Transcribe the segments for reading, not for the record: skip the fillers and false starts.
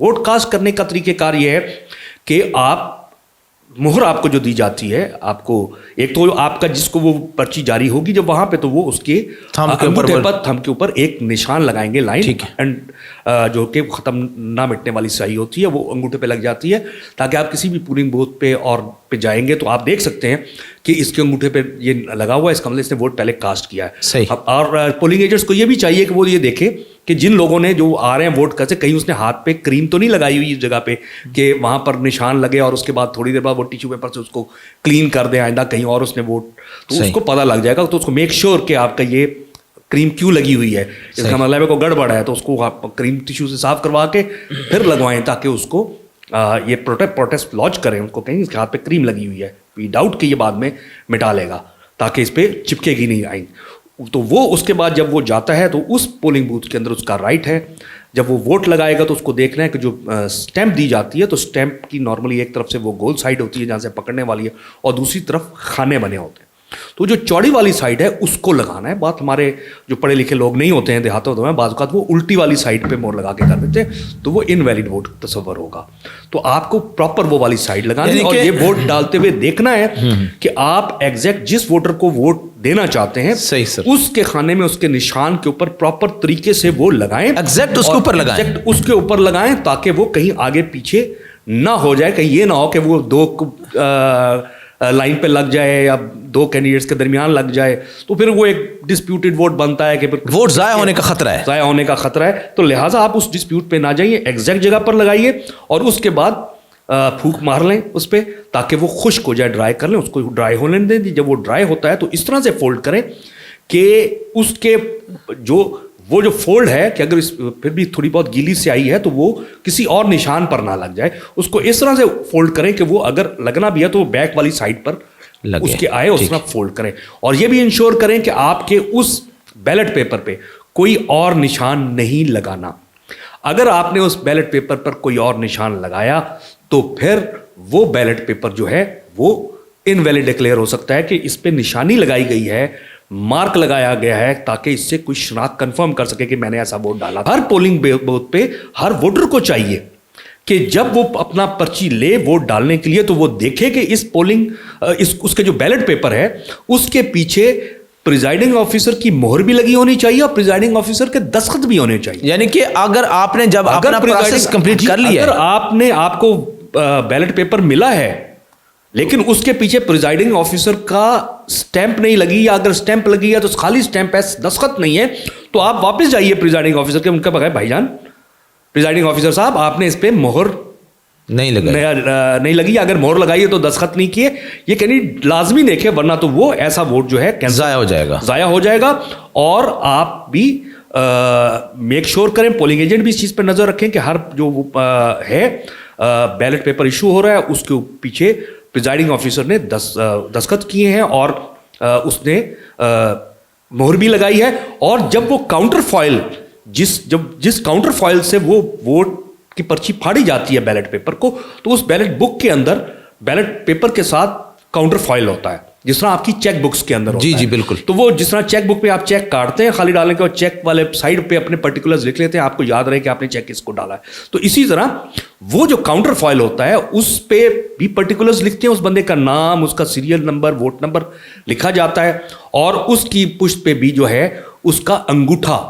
Vote cast करने का तरीक़ेकार ये है कि आप मोहर आपको जो दी जाती है, आपको एक तो आपका जिसको वो पर्ची जारी होगी जब वहाँ पे, तो वो उसके थंब के ऊपर एक निशान लगाएंगे, लाइन एंड जो कि ख़त्म ना मिटने वाली स्याही होती है, वो अंगूठे पे लग जाती है, ताकि आप किसी भी पोलिंग बूथ पे और पे जाएंगे तो आप देख सकते हैं कि इसके अंगूठे पे ये लगा हुआ है, इसका मतलब इसने वोट पहले कास्ट किया है। सही। और पोलिंग एजेंट्स को ये भी चाहिए कि वो ये देखें कि जिन लोगों ने जो आ रहे हैं वोट करते, कहीं उसने हाथ पे क्रीम तो नहीं लगाई हुई इस जगह पे कि वहाँ पर निशान लगे और उसके बाद थोड़ी देर बाद वो टिश्यू पेपर से उसको क्लीन कर दे आइंदा कहीं और उसने वोट, तो उसको पता लग जाएगा। तो उसको मेक श्योर कि आपका ये क्रीम क्यों लगी हुई है, इसका मतलब है कोई गड़बड़ है, तो उसको आप क्रीम टिश्यू से साफ करवा के फिर लगवाएं, ताकि उसको ये प्रोटेस्ट लॉन्च करें, उनको कहीं इसके हाथ पे क्रीम लगी हुई है, वी डाउट कि ये बाद में मिटा लेगा, ताकि इस पर चिपकेगी नहीं आई। तो वो उसके बाद जब वो जाता है तो उस पोलिंग बूथ के अंदर उसका राइट है, जब वो वोट लगाएगा तो उसको देखना है कि जो स्टैंप दी जाती है, तो स्टैंप की नॉर्मली एक तरफ से वो गोल साइड होती है जहाँ से पकड़ने वाली है, और दूसरी तरफ खाने बने होते हैं, तो जो चौड़ी वाली साइड है उसको लगाना है। बात हमारे जो पढ़े लिखे लोग नहीं होते हैं देहातों में, बाज़ औक़ात वो उल्टी वाली साइड पे मोहर लगा के कर देते हैं, तो वो इनवैलिड वोट तस्वर होगा। तो आपको प्रॉपर वो वाली साइड लगानी है और ये वोट डालते हुए देखना है कि आप एग्जैक्ट जिस वोटर को वोट देना चाहते हैं सही सर, उसके खाने में उसके निशान के ऊपर प्रॉपर तरीके से वो लगाएं, एग्जैक्ट उसके ऊपर लगाएं, एग्जैक्ट उसके ऊपर लगाएं, ताकि वो कहीं आगे पीछे ना हो जाए। कहीं ये ना हो कि वो दो लाइन पे लग जाए या दो कैंडिडेट्स के दरमियान लग जाए, तो फिर वो एक डिस्प्यूटेड वोट बनता है कि वोट ज़ाया होने का खतरा है, ज़ाया होने का खतरा है। तो लिहाजा आप उस डिस्प्यूट पे ना जाइए, एग्जैक्ट जगह पर लगाइए और उसके बाद फूंक मार लें उस पर, ताकि वो खुश्क हो जाए, ड्राई कर लें, उसको ड्राई होने दें। जब वो ड्राई होता है तो इस तरह से फोल्ड करें कि उसके वो जो फोल्ड है कि अगर फिर भी थोड़ी बहुत गीली से आई है तो वो किसी और निशान पर ना लग जाए, उसको इस तरह से फोल्ड करें कि वो अगर लगना भी है तो वो बैक वाली साइड पर उसके आए, उस तरह फोल्ड करें। और ये भी इंश्योर करें कि आपके उस बैलेट पेपर पे कोई और निशान नहीं लगाना। अगर आपने उस बैलेट पेपर पर कोई और निशान लगाया तो फिर वो बैलेट पेपर जो है वो इनवैलिड डिक्लेयर हो सकता है कि इस पे निशानी लगाई गई है, मार्क लगाया गया है, ताकि इससे कोई शनाख्त कंफर्म कर सके कि मैंने ऐसा वोट डाला। हर पोलिंग बूथ पे हर वोटर को चाहिए कि जब वो अपना पर्ची ले वोट डालने के लिए तो वो देखे कि इस उसके जो बैलेट पेपर है उसके पीछे प्रिजाइडिंग ऑफिसर की मोहर भी लगी होनी चाहिए और प्रिजाइडिंग ऑफिसर के दस्तखत भी होने चाहिए। यानी कि अगर आपने जब अपना प्रोसेस कंप्लीट कर लिया, अगर आपको बैलेट पेपर मिला है लेकिन उसके पीछे प्रिजाइडिंग ऑफिसर का स्टैंप नहीं लगी, या अगर स्टैंप लगी है तो खाली स्टैंप है, दस्तखत नहीं है, तो आप वापस जाइए प्रिजाइडिंग ऑफिसर के, उनका बगैर भाईजान प्रिजाइडिंग ऑफिसर साहब आपने इस पे मोहर नहीं लगी, अगर मोहर लगाई है तो दस्तखत नहीं किए, ये कहनी लाजमी देखे, वरना तो वो ऐसा वोट जो है ज़ाया हो जाएगा। और आप भी मेक श्योर करें, पोलिंग एजेंट भी इस चीज़ पर नज़र रखें कि हर जो है बैलेट पेपर इशू हो रहा है उसके पीछे प्रिजाइडिंग ऑफिसर ने दस्तखत किए हैं और उसने मोहर भी लगाई है। और जब वो काउंटर फॉइल जिस काउंटर फॉइल से वो वोट की पर्ची फाड़ी जाती है बैलेट पेपर को, तो उस बैलेट बुक के अंदर बैलेट पेपर के साथ काउंटर फॉइल होता है, जिस तरह आपकी चेक बुक्स के अंदर होता है। जी बिल्कुल। तो वो जिस तरह चेक बुक पे आप चेक काटते हैं खाली डालने के बाद, चेक वाले साइड पे अपने पर्टिकुलर्स लिख लेते हैं, आपको याद रहे कि आपने चेक किसको डाला है, तो इसी तरह वो जो काउंटर फॉइल होता है उस पे भी पर्टिकुलर्स लिखते हैं, उस बंदे का नाम, उसका सीरियल नंबर, वोट नंबर लिखा जाता है, और उसकी पुष्ट पे भी जो है उसका अंगूठा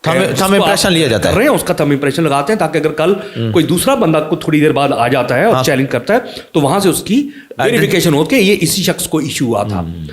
थंब इंप्रेशन लिया जाता है, उसका थंब इंप्रेशन लगाते हैं, ताकि अगर कल कोई दूसरा बंदा को थोड़ी देर बाद आ जाता है और चैलेंज करता है तो वहां से उसकी वेरिफिकेशन हो के ये इसी शख्स को इशू हुआ था।